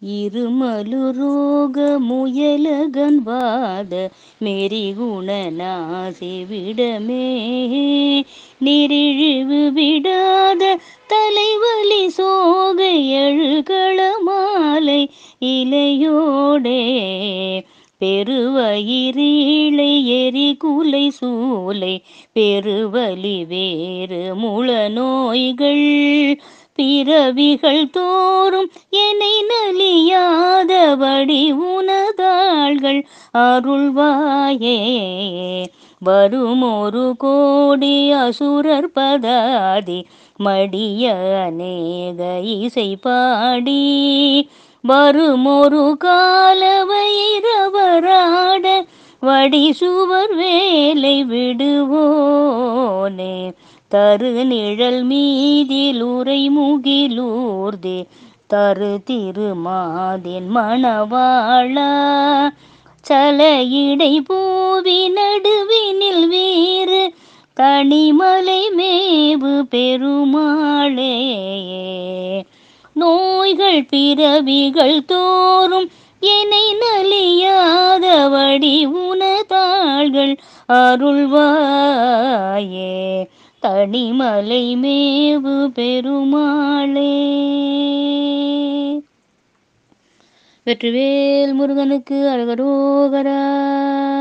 இருமலுரோக முயலகன்வாத மெரிகுணநாசி விடமே நிரிழிவு விடாத தலைவலி சோகை எழுகள மாலை இலையோடே பெருவயிரீழை எரிகுலை சூலை பெருவலி வேறு முள நோய்கள் பிறவிகள் தோறும் என்னை நலியாதபடி உனதாள்கள் அருள்வாயே. வருமொரு கோடி அசுரர் பதாதி மடிய அநேக இசை பாடி வருமொரு கால வைரவராட வடி சுவர் வேலை விடுவோனே தரு நிழல் மீதில் உரை முகிலூர்தே தரு திருமாதின் மணவாளா சல இடை பூவி நடுவினில் வீறு தனிமலை மேவு பெருமாளே. நோய்கள் பிறவிகள் தோறும் என்னை நலியாதபடி உனதாள்கள் அருள்வாயே. தனிமலை மேவு பெருமாளே. வெற்றிவேல் முருகனுக்கு அழகரோகரா.